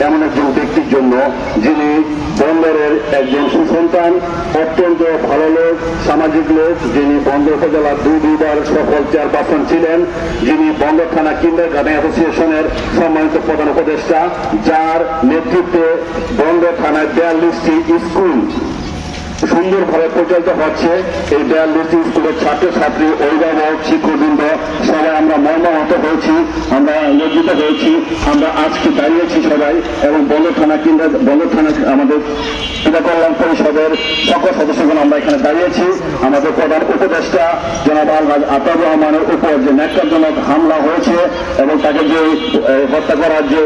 এমন একজন ব্যক্তির জন্য যিনি বন্দরের একজন সুসন্তান, অত্যন্ত ভালো লোক, সামাজিক লোক, যিনি বন্দর উপজেলার দুইবার সফল চেয়ারপারসন ছিলেন, যিনি বন্দর থানা কিন্ডারগার্টেন অ্যাসোসিয়েশনের সম্মানিত প্রধান উপদেষ্টা, যার নেতৃত্বে বন্দর থানায় 42টি স্কুল সুন্দরভাবে পরিচালিত হচ্ছে। এই 42টি স্কুলের ছাত্রছাত্রী, অভিভাবক, শিক্ষকবৃন্দ সবাই আমরা মর্মাহত হয়েছি, আমরা লজ্জিত হয়েছি। আমরা আজকে দাঁড়িয়েছি সবাই এবং বন্দর থানা আমাদের ক্রীড়া কল্যাণ পরিষদের সকল সদস্যগণ আমরা এখানে দাঁড়িয়েছি। আমাদের প্রধান উপদেষ্টা জনাব আলহাজ আতাউর রহমানের উপর যে ন্যাক্কারজনক হামলা হয়েছে এবং তাকে যে হত্যা করার যে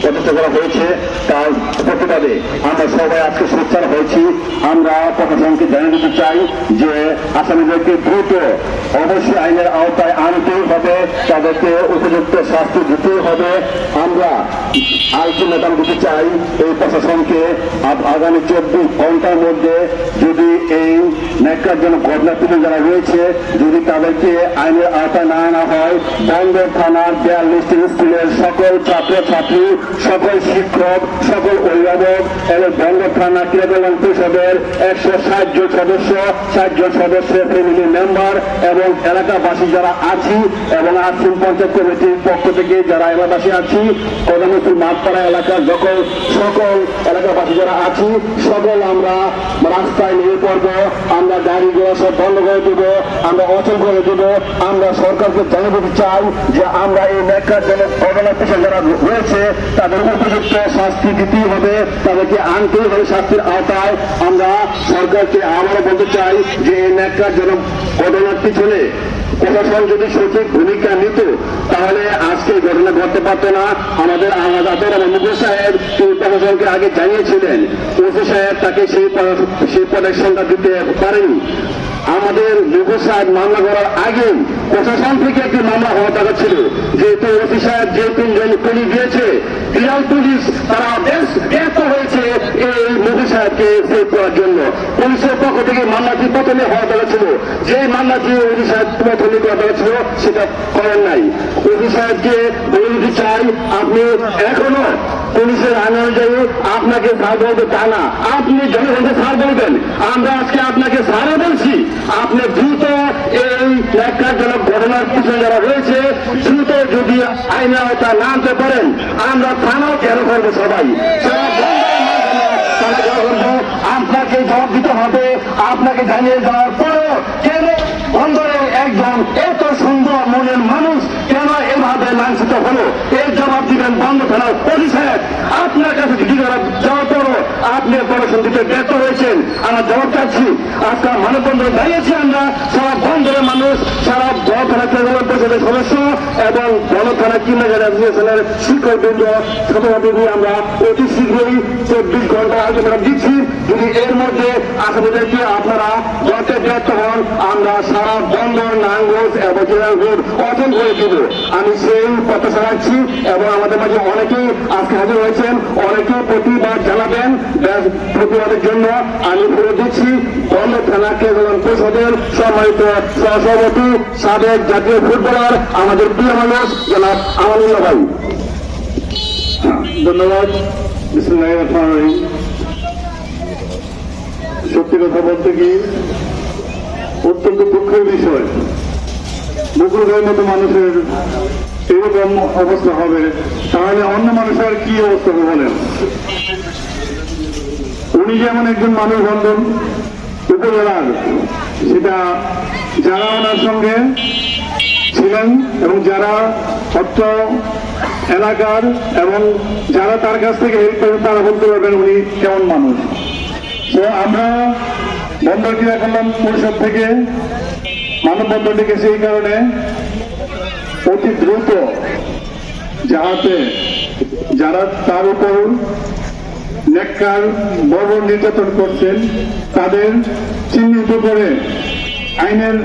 প্রচেষ্টা করা হয়েছে তার প্রতিবাদে আমরা সবাই আজকে সোচ্চার হয়েছি। আমরা প্রশাসনকে জানিয়ে দিতে চাই যে আসামিদেরকে দ্রুত অবশ্যই আইনের আওতায় আনতেই হবে, তাদেরকে উপযুক্ত শাস্তি দিতেই হবে। আমরা আলটিমেটাম দিতে চাই এই প্রশাসনকে, আগামী 24 ঘন্টার মধ্যে যদি এই ন্যাক্কারজনক ঘটনাগুলি যারা রয়েছে যদি তাদেরকে আইনের আওতায় না আনা হয়, বন্দর থানার 42টি স্কুলের সকল ছাত্রছাত্রী, সকল শিক্ষক, সকল অভিভাবক এবং বন্দর থানা ক্রীড়া কল্যাণ পরিষদের 160 জন সদস্য ফ্যামিলি মেম্বার এবং এলাকাবাসী যারা আছি এবং আসিম পঞ্চায়েত কমিটির পক্ষ থেকে যারা এলাকাবাসী আছি, কদমপুর মাঠপাড়া এলাকার সকল এলাকাবাসী যারা আছি, সকল আমরা রাস্তায় নিয়ে পড়বো। আমরা গাড়িগুলো সব বন্ধ করে দেবো, আমরা অচল করে দেবো। আমরা সরকারকে জানিয়ে দিতে চাই যে আমরা এই ন্যাক্কারজনক ঘটনার পেছনে যারা রয়েছে তাদের উপযুক্ত শাস্তি দিতেই হবে, তাদেরকে আনতেই হবে শাস্তির আওতায়। আমরা সরকারকে আবারও বলতে চাই যে এই ন্যাক্কারজনক ঘটনার পিছনে প্রশাসন যদি সঠিক ভূমিকা নিত তাহলে আজকে ঘটনা ঘটতে পারত না। আমাদের মুকুল সাহেব তিনি প্রশাসনকে আগে জানিয়েছিলেন, ওসি সাহেব তাকে সেই পদের সংখ্যা দিতে পারেনি। আমাদের মুকুল সাহেব মামলা করার আগে প্রশাসন থেকে একটি মামলা হওয়া দরকার ছিল, যেহেতু ওসি সাহেব যে 3 জন পুলিশ দিয়েছে, বিরাল পুলিশ তারা বেশ ব্যর্থ হয়েছে এই মুকুল সাহেবকে সেভ করার জন্য। পুলিশের পক্ষ থেকে মামলাটি প্রথমে হওয়া দরকার ছিল, যে মামলাটি ওসি সাহেব প্রথমে করা দরকার ছিল সেটা করেন নাই। ওসি সাহেবকে বলে দিতে চাই, আপনি এখনো পুলিশের আইন অনুযায়ী আপনাকে সার বলতে তা না, আপনি জনগণকে সার বলবেন। আমরা আজকে আপনাকে সারও বলছি, আপনি দ্রুত এই ন্যাক্কারজনক ঘটনার পিছনে যারা রয়েছে দ্রুত যদি আইনের আওতায় না আনতে পারেন আমরা থানাও ঘেরাও করবো, সবাই আপনাকে জবাব দিতে হবে। আপনাকে জানিয়ে দেওয়ার পরও কেন বন্দরের একজন এত সুন্দর মনের মানুষ কেন এভাবে লাঞ্ছিত হলো, এর জবাব দিবেন বন্দর থানার ওসি সাহেব। আপনার কাছে জিডি যাওয়ার পরও আপনি প্রশাসন দিতে ব্যর্থ হয়েছেন, আমরা জবাব চাচ্ছি। আজকে মানববন্ধনে দাঁড়িয়েছি আমরা, সারা বন্দরের মানুষ, সারা বড় থানা ক্রীড়া পরিষদের সদস্য এবং বড় থানা কিন্ডারগার্টেন অ্যাসোসিয়েশনের শিক্ষকবৃন্দ ছাত্রছাত্রী নিয়ে আমরা অতি শীঘ্রই 24 ঘন্টা আলোচনা দিচ্ছি। যদি এর মধ্যে আসামিদেরকে আপনারা ধরতে ব্যর্থ হন আমরা সারা বন্দর, নাঙ্গলস এবং জেলার রোড অচল করে দেব, আমি সেই প্রত্যাশা রাখছি। এবং আমাদের মাঝে অনেকেই আজকে হাজির হয়েছেন, অনেকেই প্রতিবাদ জানাবেন। প্রতিবাদের জন্য আমি ফিরে দিচ্ছি বন্দর থানা ক্রীড়া কল্যাণ পরিষদের সম্মানিত সহসভাপতি, সাবেক জাতীয় ফুটবলার, আমাদের প্রিয় মানুষ জনাব আমানুল্লাহ ভাই। ধন্যবাদ। বিসমিল্লাহির রহমানির রহিম। সত্যি কথা বলতে কি অত্যন্ত দুঃখের বিষয়, মুকুল ভাইয়ের মতো মানুষের এরকম অবস্থা হবে তাহলে অন্য মানুষের কি অবস্থা হবে বলেন। উনি যেমন একজন মানুষ বন্ধন উপজেলার, সেটা যারা ওনার সঙ্গে ছিলেন এবং যারা অত্র এলাকার এবং যারা তার কাছ থেকে হেল্প করেন তারা বলতে পারবেন উনি কেমন মানুষ। তো আমরা বন্দর ক্রীড়া কল্যাণ পরিষদ থেকে মানববন্ধন ডেকেছি এই কারণে অতি দ্রুত যাহাতে যারা তার উপর ন্যাক্কার বর্বর নির্যাতন করছেন তাদের চিহ্নিত করে আইনের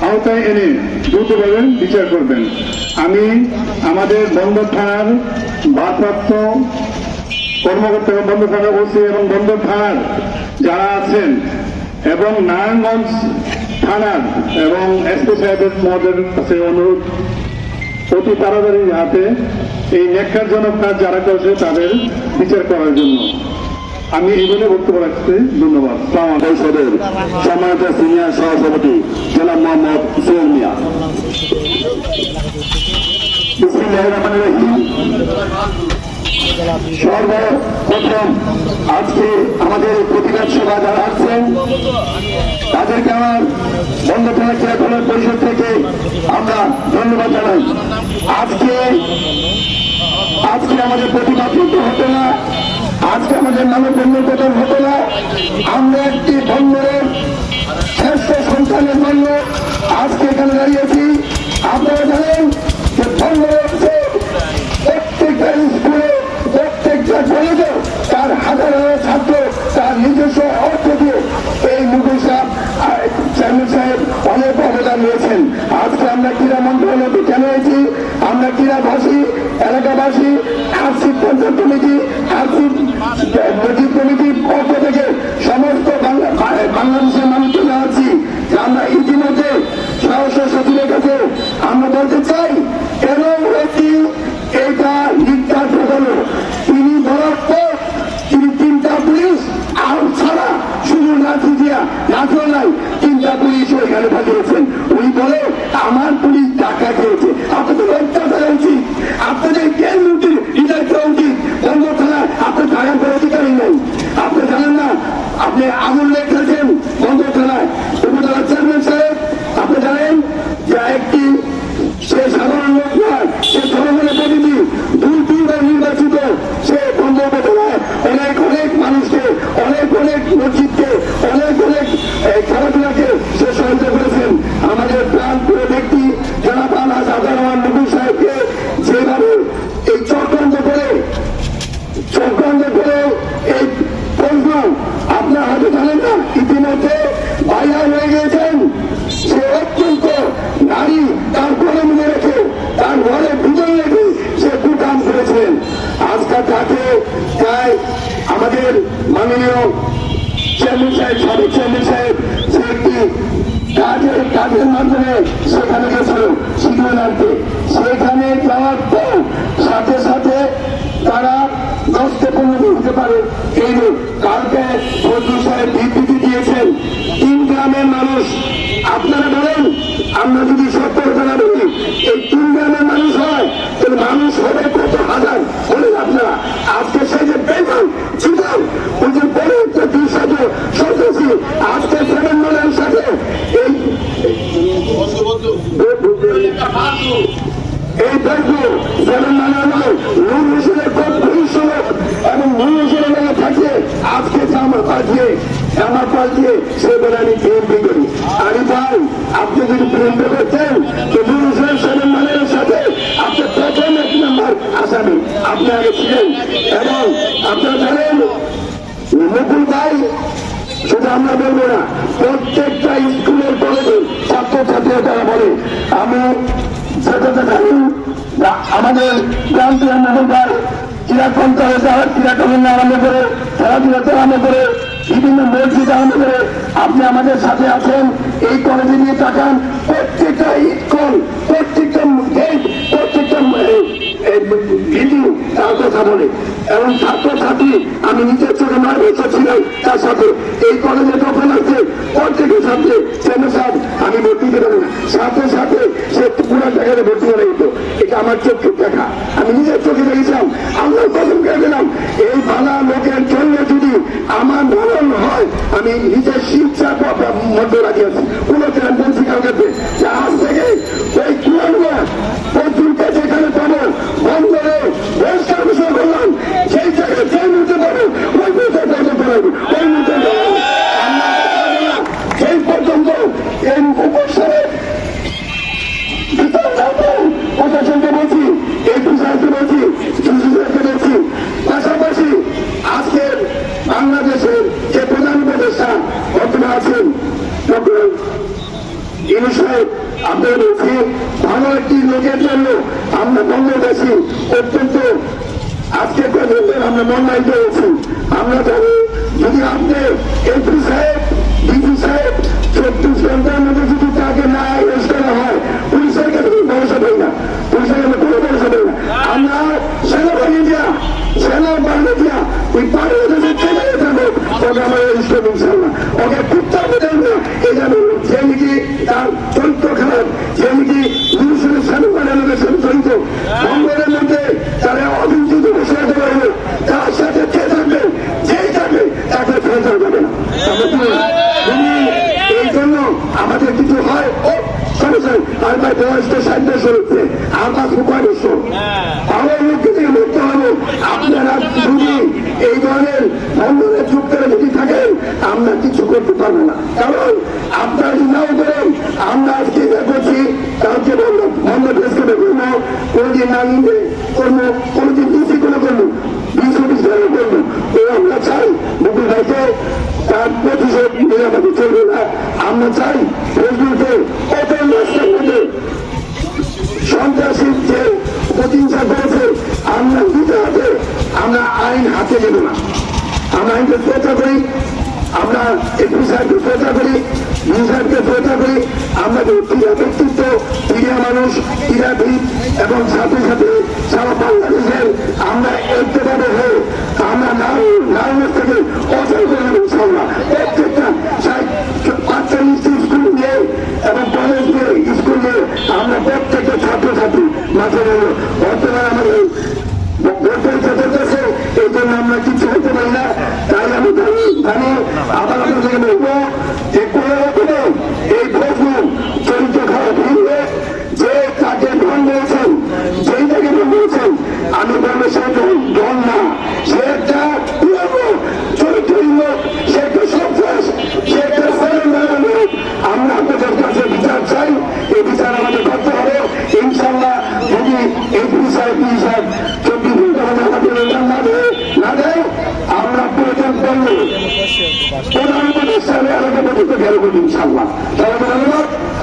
আওতায় এনে দ্রুতভাবে বিচার করবেন। আমি আমাদের বন্দর থানার ভারপ্রাপ্ত কর্মকর্তা এবং বন্দর থানার ওসি এবং বন্দর থানার যারা আছেন এবং নারায়ণগঞ্জ থানার এবং এসপি সাহেবের মহোদয়ের কাছে অনুরোধ অতি তাড়াতাড়ি যাতে এই ন্যাক্কারজনক কাজ যারা করছে তাদের বিচার করার জন্য। আমি এই বলে বক্তব্য রাখতে ধন্যবাদ। পরিষদের সম্মানিত সিনিয়র সহসভাপতি জনাব মোহাম্মদ সোহেল মিয়া। বিসমিল্লাহির রহমানির রহিম। সর্বপ্রথম আজকে আমাদের প্রতিবাদ সভা যারা আসছেন তাদেরকে আমার বন্ধুখানা ক্রীড়া পরিষদ থেকে আমরা ধন্যবাদ জানাই। আজকে আমাদের প্রতিবাদ করতে হতো না, আজকে আমাদের মানববন্ধন প্রদান হতো না। আমরা একটি বন্ধনের শ্রেষ্ঠ সন্তানের জন্য আজকে এখানে দাঁড়িয়েছি। আপনারা জানেন যে বন্ধনের হচ্ছে প্রত্যেকটা স্কুলে, প্রত্যেকটা কলেজে তার হাজার হাজার ছাত্র তার নিজস্ব অর্থ দিয়ে এই মুকুল সাহেব চেয়ারম্যান সাহেব অনেক অবদান রয়েছেন। আজকে আমরা ক্রীড়া মন্ত্রণালয়কে কেন হয়েছি, আমরা ক্রীড়াবাসী, এলাকাবাসী, আর্থিক পঞ্চায়েত কমিটি, আর্থিক মসজিদ কমিটির পক্ষ থেকে সমস্ত বাংলাদেশের মানুষকে জানাচ্ছি যে আমরা ইতিমধ্যে সহস্র সচিবের কাছে আমরা বলতে চাই কেন হয়েছি এটা নির্যাত হলো। তিনি বলার পর তিনি 3টা পুলিশ আউট ছাড়া শুধু লাঠি দিয়া লাঠি নাই 3টা পুলিশ ওইখানে পাঠিয়েছেন। উনি বলে আমার পুলিশ টাকা খেয়েছে। আপনাদের লজ্জা করা উচিত, আপনাদের জ্ঞান উচিত, হৃদয় করা উচিত। বন্ধ থানা আপনার টাকা করার অধিকারই নেই। আপনি জানেন না আপনি আগুন লেগেছেন বন্ধ থানায়। উপজেলা চেয়ারম্যান সাহেব আপনি জানেন যে একটি সে সাধারণ লোক নয়, সে জনগণের প্রতিনিধি, 2-3বার নির্বাচিত। সে বন্ধ উপজেলায় অনেক অনেক মানুষকে, অনেক অনেক মসজিদকে, অনেক অনেক খেলাধুলাকে সে সহায়তা করেছেন। আমাদের প্রাণপ্রিয় ব্যক্তি জনাব আলহাজ আজহার রহমান মুকুল সাহেবকে যেভাবে এই চক্রান্ত করে এই প্রশ্ন আপনার হয়তো জানেন না, ইতিমধ্যে বাইরে হয়ে গিয়েছেন। সে অত্যন্ত নারী তার ঘরে মিলে রেখে, তার ঘরে ভিতরে রেখে সে কুকাম করেছেন। আজকাল তাকে চাই আমাদের মাননীয় চেয়ারম্যান সাহেব, সাবেক চেয়ারম্যান সাহেব, সে একটি কাজের মাধ্যমে সেখানে গেছিল শিডিউল আনতে। সেখানে যাওয়ার পর সাথে সাথে তারা 10-15 হতে পারে এই লোক কালকে ফজলুল সাহেব বিবৃতি দিয়েছেন 3 গ্রামের মানুষ। আপনারা বলেন আমরা যদি 70 জনা বলি এই 3 গ্রামের মানুষ হয় তাহলে মানুষ হবে কত হাজার বলেন আপনারা। আজকে সেই যে বেতন জীবন ওই যে বড় একটা 200 সদস্য আজকে 7 জনের সাথে এই ব্যাংক 7 নয় নূর হোসেনের খুব পরিশ্রম এবং নূর হোসেনের মেলা থাকে আজকে জামা পাল্টিয়ে সে বলে আমি বিএনপি করি। আরে ভাই আপনি যদি বিএনপি করতেন তো নূর হোসেন 7 মানের সাথে আপনি প্রথম 1 নম্বর আসামি আপনি আগে ছিলেন। এবং আপনারা জানেন মুকুল ভাই শুধু আমরা বলবো না, প্রত্যেকটা স্কুলের কলেজে ছাত্রছাত্রীরা তারা বলে আমি যেটা জানি আমাদের গ্রাম থেকে মহলবার ক্রীড়া পঞ্চায়েত ক্রীড়াকরণ আরম্ভ করে খেলাধুলাতে আরম্ভ করে বিভিন্ন মসজিদ আরম্ভ করে আপনি আমাদের সাথে আছেন। এই কলেজে নিয়ে তাকান, প্রত্যেকটা স্কুল, প্রত্যেকটা গেট, প্রত্যেকটা ভিডিও তার কথা বলে। এবং ছাত্রছাত্রী আমি নিজের চোখে 9 বছর ছিলাম তার সাথে এই কলেজে যখন আছে প্রত্যেকের সাথে চেনে সাহেব আমি ভর্তি দেবো না, সাথে সাথে সে পুরো জায়গায় ভর্তি করে দিত। এটা আমার চোখে দেখা, আমি নিজের চোখে দেখেছিলাম। আমরা কসম করে দিলাম এই ভালো লোকের জন্য যদি আমার মরণ হয় আমি নিজের শিক্ষা মধ্যে রাখিয়েছি। কোনো বলছি কাউকে যে আজ থেকে ওই কুয়ারগুলো প্রচুরকে যেখানে পাবো বন্ধরে বহিষ্কার বিষয় বললাম সেই জায়গায় যে মুহূর্তে পাবো ওই মুহূর্তে পর্যন্ত পাবো ওই মুহূর্তে সেই পর্যন্ত এই উপসারে প্রশাসনকে বলছি, এই প্রশাসনকে বলছি, জুজুদেরকে বলছি। পাশাপাশি আজকের বাংলাদেশের যে প্রধান উপদেষ্টা বর্তমানে আছেন ডক্টর ইউনূস সাহেব, আপনাদের বলছি ভালো একটি লোকের জন্য আমরা বাংলাদেশি অত্যন্ত আজকে আমরা মর্মায়িত হয়েছি। আমরা জানি যদি আপনি এমপি সাহেব, ডিপি সাহেব 24 ঘন্টার মধ্যে যদি তাকে না অ্যারেস্ট করা হয় পুলিশের কাছে ভরসা পাই না, পুলিশের কাছে কোনো ভরসা পাই না। আমরা তার ভাই বয়সটা 60 বছর হচ্ছে, আমরা খুব বছর আমার মুখে থেকে বলতে হবে আপনারা যদি এই ধরনের বন্ধনের চুপ করে যদি থাকেন আমরা কিছু করতে পারবো না। কারণ আপনারা যদি নাও করেন আমরা আজকে যা করছি কাউকে বন্ধ প্রেস করে করবো, কোনোদিন না নিতে করবো, কোনোদিন ডিসি করে করবো, বিশ করবো। তো আমরা চাই মুকুল ভাইকে তার প্রতিশোধ নিয়ে আমাদের চলবে না। আমরা চাই ফেসবুকে ওপেন রাস্তার মধ্যে সন্ত্রাসীর যে প্রতিহিংসা করেছে আমরা দুটো হাতে আমরা আইন হাতে নেব না। আমরা আইনকে শ্রদ্ধা করি, আমরা এপি সাহেবকে শ্রদ্ধা করি, বি সাহেবকে শ্রদ্ধা করি। আমাদের ক্রীড়া ব্যক্তিত্ব, ক্রীড়া মানুষ, ক্রীড়াবিদ এবং সাথে সাথে সারা বাংলাদেশের আমরা ঐক্যবদ্ধ হয়ে আমরা নারায়ণ থেকে অচল করে দেবো ইনশাল্লাহ। প্রত্যেকটা 45টি স্কুল নিয়ে এবং কলেজ নিয়ে স্কুল নিয়ে আমরা প্রত্যেকটা ছাত্রছাত্রী মাঝে বর্তমানে আমাদের এই জন্য আমরা কিছু হতে পারি না। তাই আমি জানি আবার আপনার থেকে বলবো যে কোনো রকমে এই ফেসবুক চরিত্র খারাপ হিন্দে যে তাকে ঢন দিয়েছেন, যেই তাকে ঢন দিয়েছেন আমি বলবো সে ঢন না, সে একটা চরিত্রহীন লোক, সে একটা সন্ত্রাস, সে একটা লোক। আমরা আপনাদের কাছে বিচার চাই, এই বিচার আমাদের করতে হবে ইনশাল্লাহ। যদি এই বিষয় 24 ঘন্টা আমাদের না দেয় আমরা প্রয়োজন করলে প্রধানমন্ত্রীর সামনে আলোচনা করতে গেল ইনশাল্লাহ।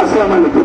আসসালামু আলাইকুম।